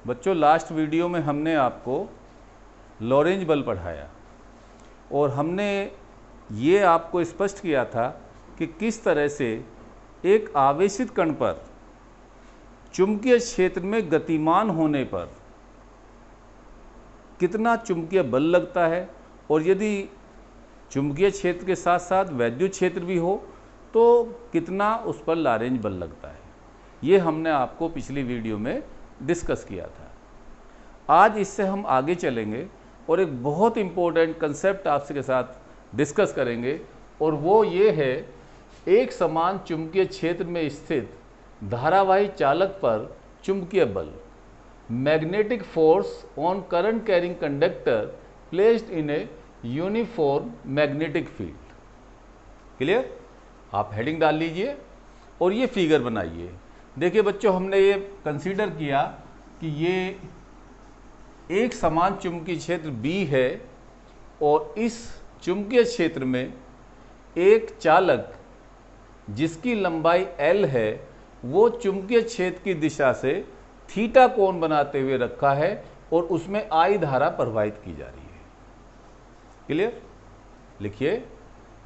बच्चों, last video में हमने आपको लॉरेंज बल पढ़ाया और हमने ये आपको स्पष्ट किया था कि किस तरह से एक आवेशित कण पर चुंबकीय क्षेत्र में गतिमान होने पर कितना चुंबकीय बल लगता है, और यदि चुंबकीय क्षेत्र के साथ साथ वैद्युत क्षेत्र भी हो तो कितना उस पर लॉरेंज बल लगता है। ये हमने आपको पिछली वीडियो में डिस्कस किया था। आज इससे हम आगे चलेंगे और एक बहुत इम्पोर्टेंट कंसेप्ट आपके साथ डिस्कस करेंगे, और वो ये है एक समान चुंबकीय क्षेत्र में स्थित धारावाही चालक पर चुंबकीय बल, magnetic force on current carrying conductor placed in a uniform magnetic field. Clear? आप हेडिंग डाल लीजिए और ये फिगर बनाइए। देखिए बच्चों, हमने ये कंसीडर किया कि ये एक समान चुंबकीय क्षेत्र B है और इस चुंबकीय क्षेत्र में एक चालक जिसकी लंबाई L है वो चुंबकीय क्षेत्र की दिशा से थीटा कोण बनाते हुए रखा है और उसमें I धारा प्रवाहित की जा रही है। क्लियर? लिखिए,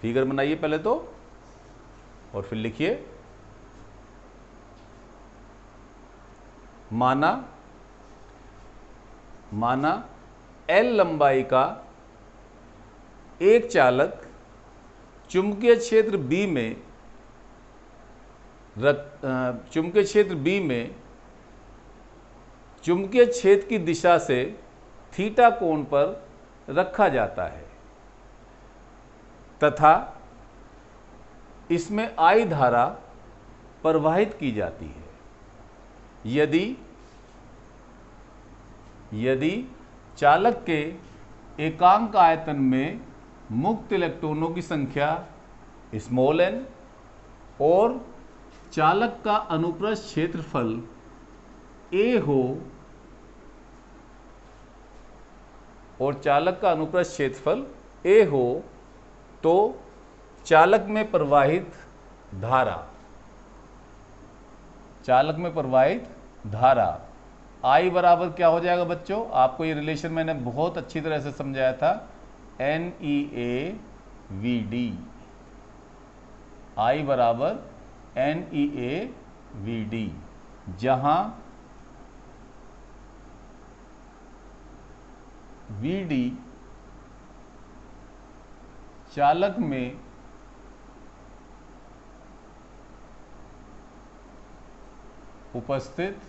फिगर बनाइए पहले तो और फिर लिखिए। माना L लंबाई का एक चालक चुंबकीय क्षेत्र B में चुंबकीय क्षेत्र की दिशा से थीटा कोण पर रखा जाता है तथा इसमें I धारा प्रवाहित की जाती है। यदि चालक के एकांक आयतन में मुक्त इलेक्ट्रॉनों की संख्या n और चालक का अनुप्रस्थ क्षेत्रफल A हो तो चालक में प्रवाहित धारा I बराबर क्या हो जाएगा बच्चों? आपको ये रिलेशन मैंने बहुत अच्छी तरह से समझाया था, NEAVD। I बराबर NEAVD, जहां VD चालक में उपस्थित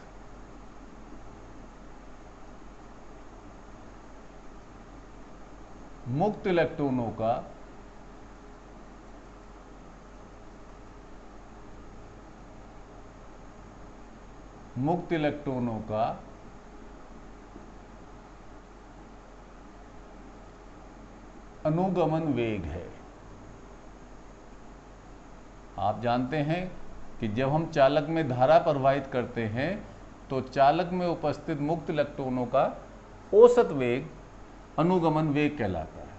मुक्त इलेक्ट्रॉनों का अनुगमन वेग है। आप जानते हैं कि जब हम चालक में धारा प्रवाहित करते हैं तो चालक में उपस्थित मुक्त इलेक्ट्रॉनों का औसत वेग अनुगमन वेग कहलाता है।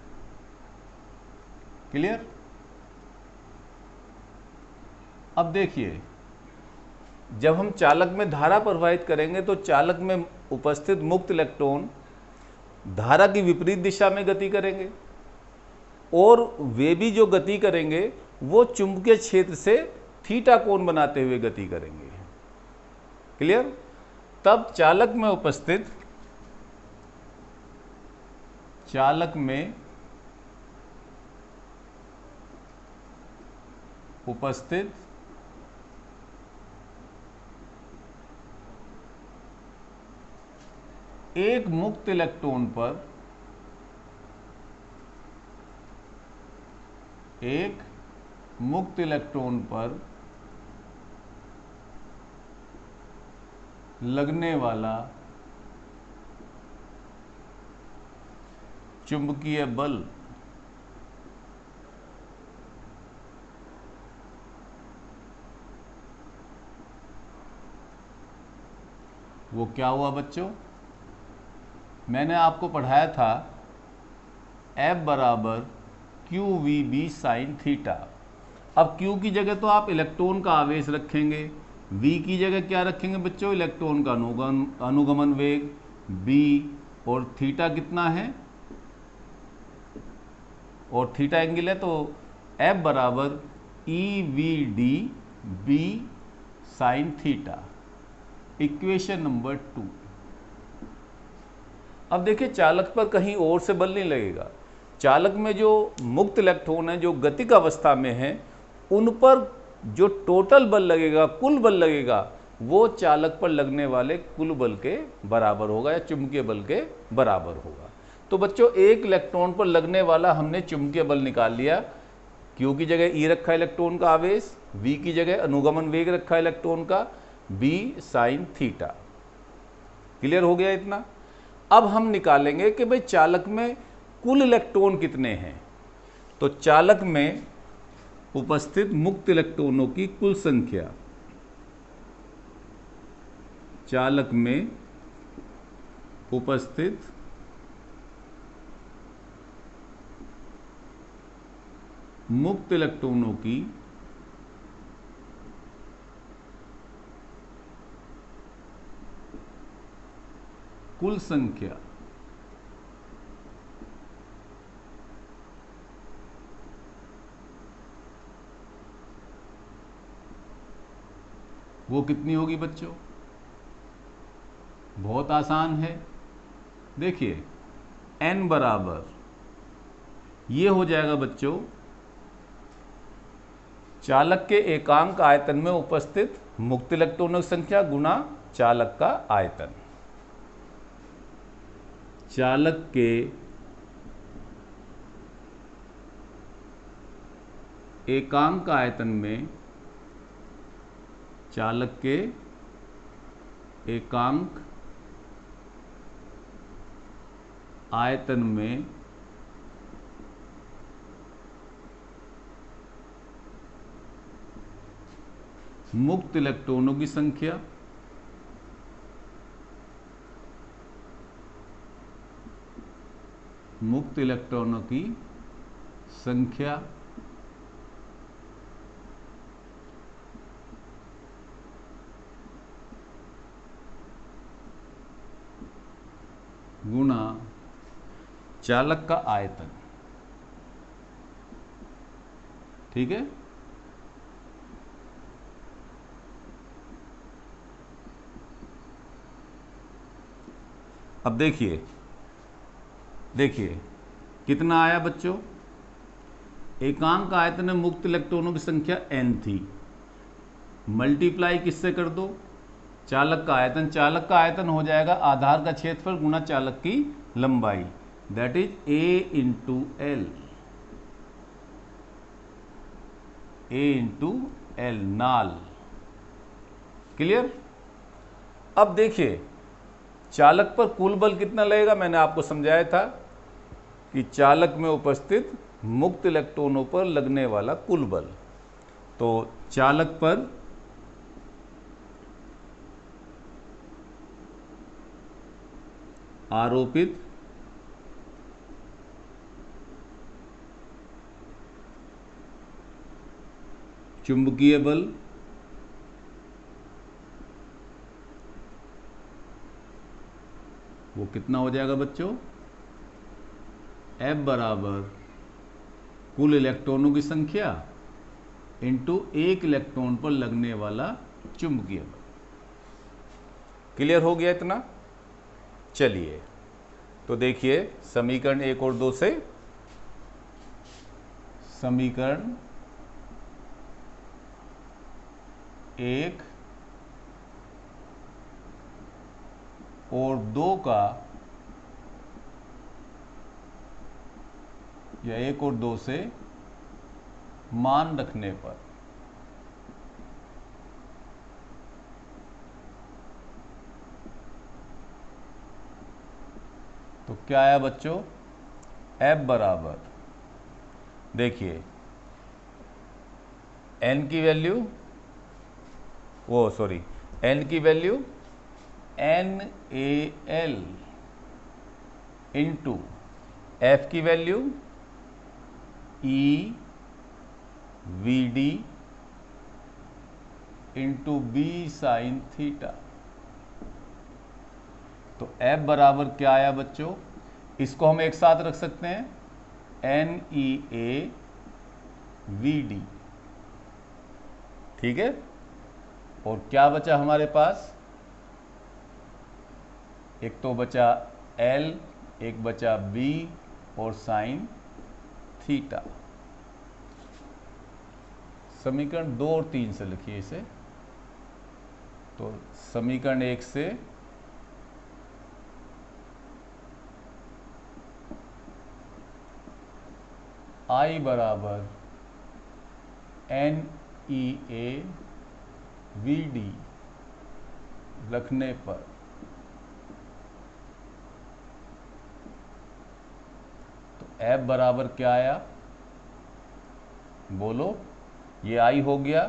क्लियर? अब देखिए, जब हम चालक में धारा प्रवाहित करेंगे तो चालक में उपस्थित मुक्त इलेक्ट्रॉन धारा की विपरीत दिशा में गति करेंगे और वे भी जो गति करेंगे वो चुंबकीय क्षेत्र से थीटा कोण बनाते हुए गति करेंगे। क्लियर? तब चालक में उपस्थित एक मुक्त इलेक्ट्रॉन पर लगने वाला चुंबकीय बल वो क्या हुआ बच्चों? मैंने आपको पढ़ाया था F बराबर QVB साइन थीटा। अब Q की जगह तो आप इलेक्ट्रॉन का आवेश रखेंगे, V की जगह क्या रखेंगे बच्चों, इलेक्ट्रॉन का अनुगमन वेग B, और थीटा कितना है, और थीटा एंगल है, तो F बराबर EVD B sine theta, equation number 2। अब देखिए चालक पर कहीं और से बल नहीं लगेगा, चालक में जो मुक्त इलेक्ट्रॉन है जो गतिक अवस्था में है उन पर जो टोटल बल लगेगा, कुल बल लगेगा, वो चालक पर लगने वाले कुल बल के बराबर होगा या चुंबकीय बल के बराबर होगा। तो बच्चों एक इलेक्ट्रॉन पर लगने वाला हमने चुंबकीय बल निकाल लिया, Q की जगह E रखा इलेक्ट्रॉन का आवेश, V की जगह अनुगमन वेग रखा इलेक्ट्रॉन का B साइन थीटा। क्लियर हो गया इतना। अब हम निकालेंगे कि भाई चालक में कुल इलेक्ट्रॉन कितने हैं। तो चालक में उपस्थित मुक्त इलेक्ट्रॉनों की कुल संख्या, चालक में उपस्थित मुक्त इलेक्ट्रॉनों की कुल संख्या वो कितनी होगी बच्चों, बहुत आसान है। देखिए n बराबर ये हो जाएगा बच्चों चालक के एकांक आयतन में उपस्थित मुक्त इलेक्ट्रॉनों की संख्या गुना चालक का आयतन। चालक के एकांक आयतन में, चालक के एकांक आयतन में मुक्त इलेक्ट्रॉनों की संख्या गुना चालक का आयतन। ठीक है, अब देखिए कितना आया बच्चों, एकांक आयतन में मुक्त इलेक्ट्रॉनों की संख्या n थी, मल्टीप्लाई किससे कर दो, चालक का आयतन। चालक का आयतन हो जाएगा आधार का क्षेत्रफल गुना चालक की लंबाई, that is A into L, नाल। क्लियर। अब देखिए चालक पर कुल बल कितना लगेगा, मैंने आपको समझाया था कि चालक में उपस्थित मुक्त इलेक्ट्रॉनों पर लगने वाला कुल बल। तो चालक पर आरोपित चुंबकीय बल वो कितना हो जाएगा बच्चों, F बराबर कुल इलेक्ट्रॉनों की संख्या इंटू एक इलेक्ट्रॉन पर लगने वाला चुंबकीय बल। क्लियर हो गया इतना। चलिए तो देखिए समीकरण 1 और 2 से, समीकरण 1 और 2 का, या 1 और 2 से मान रखने पर तो क्या आया बच्चों, F बराबर, देखिए n की वैल्यू, n की वैल्यू NaL इंटू F की value V D into B sine theta. तो एफ बराबर क्या आया बच्चों, इसको हम एक साथ रख सकते हैं, N E A V D. ठीक है, और क्या बचा हमारे पास, एक तो बचा एल, एक बचा बी और साइन थीटा। समीकरण 2 और 3 से लिखिए इसे। तो समीकरण 1 से I बराबर N E A V D रखने पर तो F बराबर क्या आया, बोलो। ये I हो गया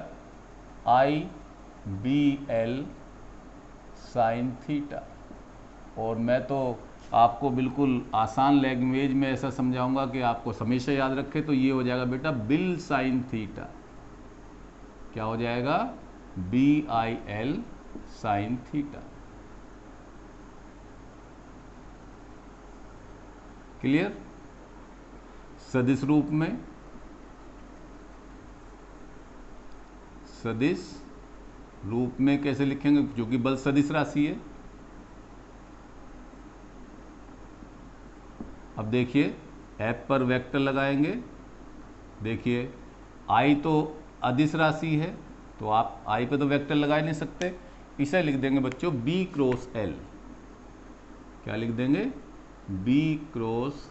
आई बी एल साइन थीटा। और मैं तो आपको बिल्कुल आसान लैंग्वेज में ऐसा समझाऊंगा कि आपको हमेशा याद रखे। तो ये हो जाएगा बेटा बिल साइन थीटा। क्या हो जाएगा, B I L sine theta. Clear. सदिश रूप में, सदिश रूप में कैसे लिखेंगे, जो कि बल सदिश राशि है। अब देखिए एफ पर वेक्टर लगाएंगे। देखिए आई तो अदिश राशि है, तो आप आई पे तो वेक्टर लगा ही नहीं सकते, इसे लिख देंगे बच्चों बी क्रॉस एल। क्या लिख देंगे, बी क्रॉस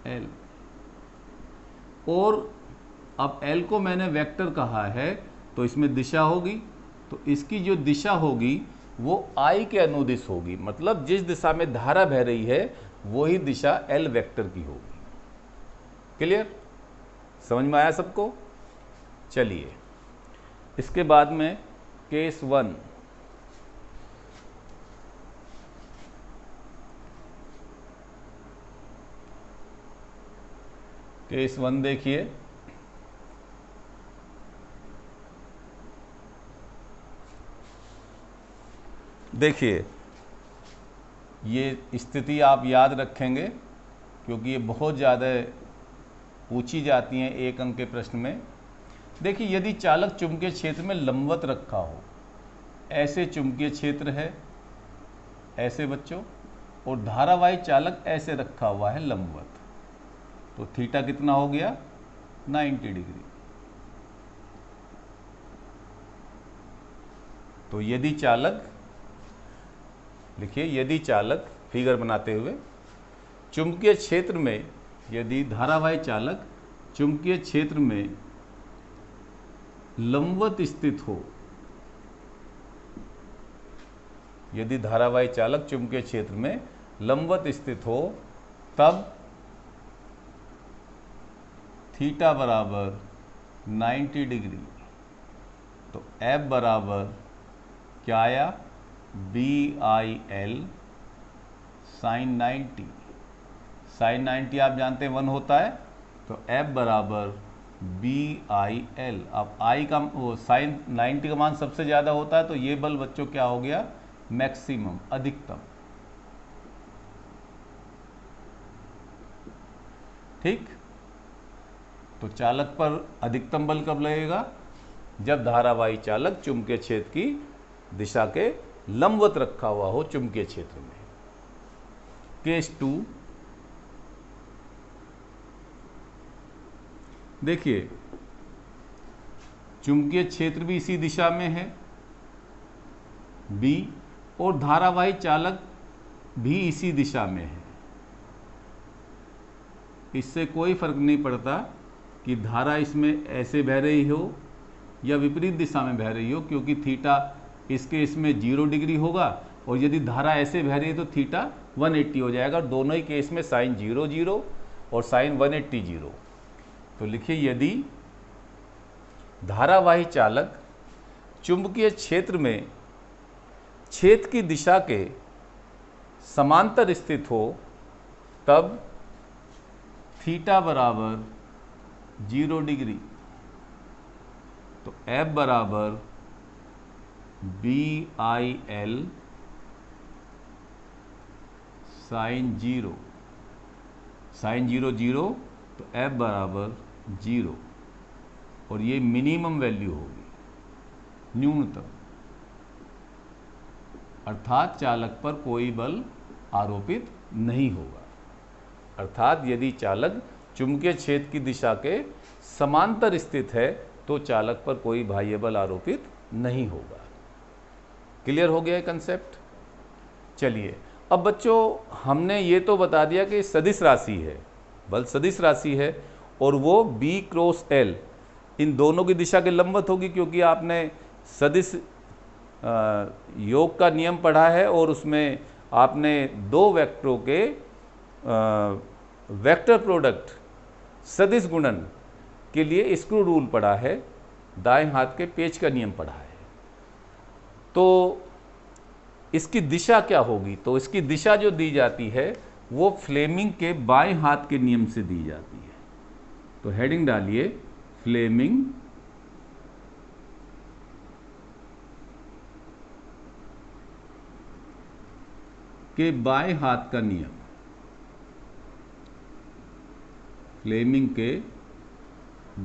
एल। और अब एल को मैंने वेक्टर कहा है, तो इसमें दिशा होगी, तो इसकी जो दिशा होगी वो आई के अनुदिश होगी। मतलब जिस दिशा में धारा बह रही है वही दिशा एल वेक्टर की होगी। क्लियर, समझ में आया सबको। चलिए इसके बाद में केस 1। केस 1 देखिए। देखिए ये स्थिति आप याद रखेंगे क्योंकि ये बहुत ज़्यादा पूछी जाती हैं एक अंक के प्रश्न में। देखिए यदि चालक चुंबकीय क्षेत्र में लंबवत रखा हो, ऐसे चुंबकीय क्षेत्र है ऐसे बच्चों, और धारावाही चालक ऐसे रखा हुआ है लंबवत, तो थीटा कितना हो गया, 90 डिग्री। तो यदि चालक, लिखिए यदि चालक, फिगर बनाते हुए, चुंबकीय क्षेत्र में, यदि धारावाही चालक चुंबकीय क्षेत्र में लंबवत स्थित हो, यदि धारावाही चालक चुंबकीय क्षेत्र में लंबवत स्थित हो, तब थीटा बराबर 90 डिग्री। तो एफ बराबर क्या आया, B I L sine 90। Sine 90 आप जानते हैं 1 होता है, तो एफ बराबर बी आई एल। अब आई का वो साइन 90 का मान सबसे ज़्यादा होता है, तो ये बल बच्चों क्या हो गया, मैक्सिमम, अधिकतम। ठीक, तो चालक पर अधिकतम बल कब लगेगा, जब धारावाही चालक चुंबकीय क्षेत्र की दिशा के लंबवत रखा हुआ हो चुंबकीय क्षेत्र में। केस 2 देखिए, चुंबकीय क्षेत्र भी इसी दिशा में है बी, और धारावाही चालक भी इसी दिशा में है। इससे कोई फर्क नहीं पड़ता कि धारा इसमें ऐसे बह रही हो या विपरीत दिशा में बह रही हो, क्योंकि थीटा इसके इसमें 0 डिग्री होगा, और यदि धारा ऐसे बह रही है तो थीटा 180 हो जाएगा। दोनों ही केस में साइन 0 0 और साइन 180 0। तो लिखिए यदि धारावाही चालक चुंबकीय क्षेत्र में क्षेत्र की दिशा के समांतर स्थित हो, तब थीटा बराबर 0 डिग्री। तो F बराबर BIL साइन 0, साइन 0 0, तो F बराबर 0, और ये मिनिमम वैल्यू होगी, न्यूनतम, अर्थात चालक पर कोई बल आरोपित नहीं होगा। अर्थात यदि चालक चुंबकीय क्षेत्र की दिशा के समांतर स्थित है तो चालक पर कोई बाह्य बल आरोपित नहीं होगा। क्लियर हो गया कंसेप्ट? चलिए, अब बच्चों हमने ये तो बता दिया कि सदिश राशि है, बल सदिश राशि है, और वो B क्रॉस L इन दोनों की दिशा के लंबवत होगी, क्योंकि आपने सदिश योग का नियम पढ़ा है और उसमें आपने दो वेक्टरों के वेक्टर प्रोडक्ट सदिश गुणन के लिए स्क्रू रूल पढ़ा है, दाएं हाथ के पेच का नियम पढ़ा है। तो इसकी दिशा क्या होगी? तो इसकी दिशा जो दी जाती है वो फ्लेमिंग के बाएं हाथ के नियम से दी जाती है। तो हेडिंग डालिए, फ्लेमिंग के बाएं हाथ का नियम, फ्लेमिंग के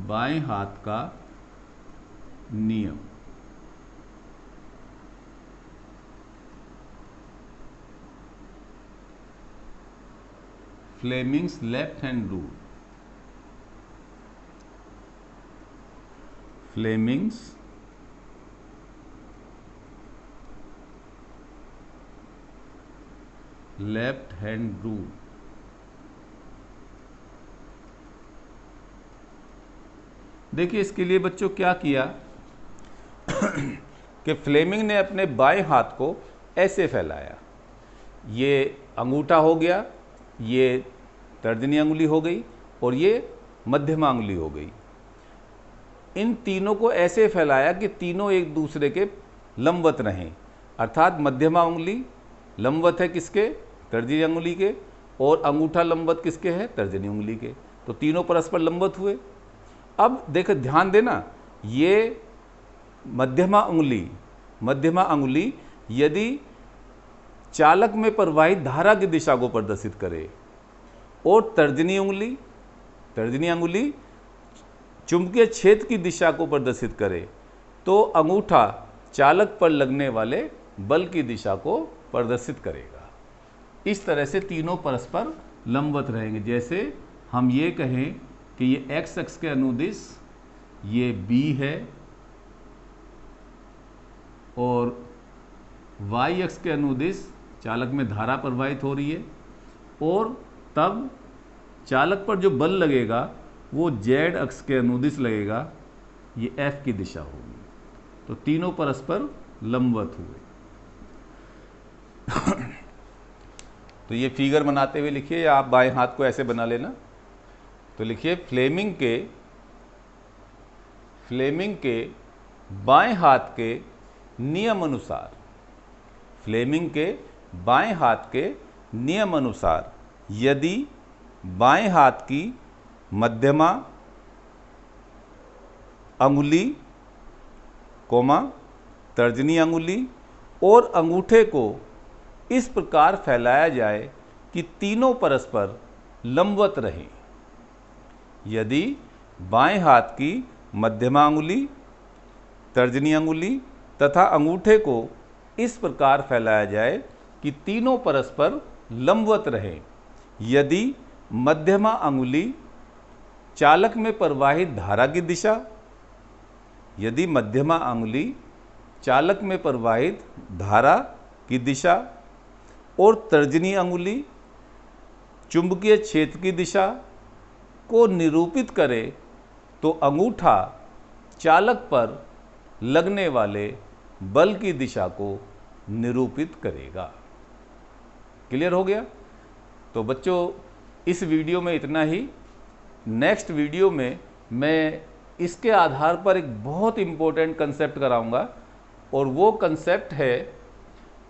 बाएं हाथ का नियम। Fleming's left hand rule, Fleming's left hand rule. देखिए इसके लिए बच्चों क्या किया कि फ्लेमिंग ने अपने बाएं हाथ को ऐसे फैलाया, ये अंगूठा हो गया, ये तर्जनी अंगुली हो गई और ये मध्यमा अंगुली हो गई। इन तीनों को ऐसे फैलाया कि तीनों एक दूसरे के लंबवत रहें, अर्थात मध्यमा अंगुली लंबवत है किसके? तर्जनी अंगुली के, और अंगूठा लंबवत किसके है? तर्जनी अंगुली के। तो तीनों परस्पर लंबवत हुए। अब देखो ध्यान देना, ये मध्यमा अंगुली यदि चालक में प्रवाहित धारा की दिशा को प्रदर्शित करे और तर्जनी अंगुली चुंबकीय क्षेत्र की दिशा को प्रदर्शित करे, तो अंगूठा चालक पर लगने वाले बल की दिशा को प्रदर्शित करेगा। इस तरह से तीनों परस्पर लंबवत रहेंगे। जैसे हम ये कहें कि ये एक्स अक्ष के अनुदिश ये B है और वाई अक्ष के अनुदिश चालक में धारा प्रवाहित हो रही है, और तब चालक पर जो बल लगेगा वो Z अक्ष के अनुदिश लगेगा, ये F की दिशा होगी। तो तीनों परस्पर लंबवत हुए। तो ये फिगर बनाते हुए लिखिए, या आप बाएं हाथ को ऐसे बना लेना। तो लिखिए, फ्लेमिंग के बाएं हाथ के नियम अनुसार, फ्लेमिंग के बाएं हाथ के नियम अनुसार यदि बाएं हाथ की मध्यमा अंगुली तर्जनी अंगुली और अंगूठे को इस प्रकार फैलाया जाए कि तीनों परस्पर लंबवत रहें। यदि बाएं हाथ की मध्यमा अंगुली, तर्जनी अंगुली तथा अंगूठे को इस प्रकार फैलाया जाए कि तीनों परस्पर लंबवत रहें, यदि मध्यमा अंगुली चालक में प्रवाहित धारा की दिशा, यदि मध्यमा अंगुली चालक में प्रवाहित धारा की दिशा और तर्जनी अंगुली चुंबकीय क्षेत्र की दिशा को निरूपित करे, तो अंगूठा चालक पर लगने वाले बल की दिशा को निरूपित करेगा। क्लियर हो गया? तो बच्चों इस वीडियो में इतना ही। नेक्स्ट वीडियो में मैं इसके आधार पर एक बहुत इम्पोर्टेंट कंसेप्ट कराऊंगा, और वो कंसेप्ट है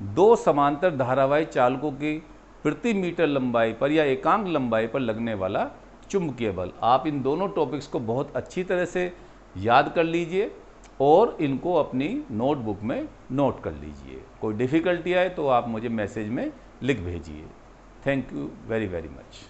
दो समांतर धारावाही चालकों की प्रति मीटर लंबाई पर या एकांक लंबाई पर लगने वाला चुंबकीय बल। आप इन दोनों टॉपिक्स को बहुत अच्छी तरह से याद कर लीजिए और इनको अपनी नोटबुक में नोट कर लीजिए। कोई डिफ़िकल्टी आए तो आप मुझे मैसेज में लिख भेजिए। Thank you very very much.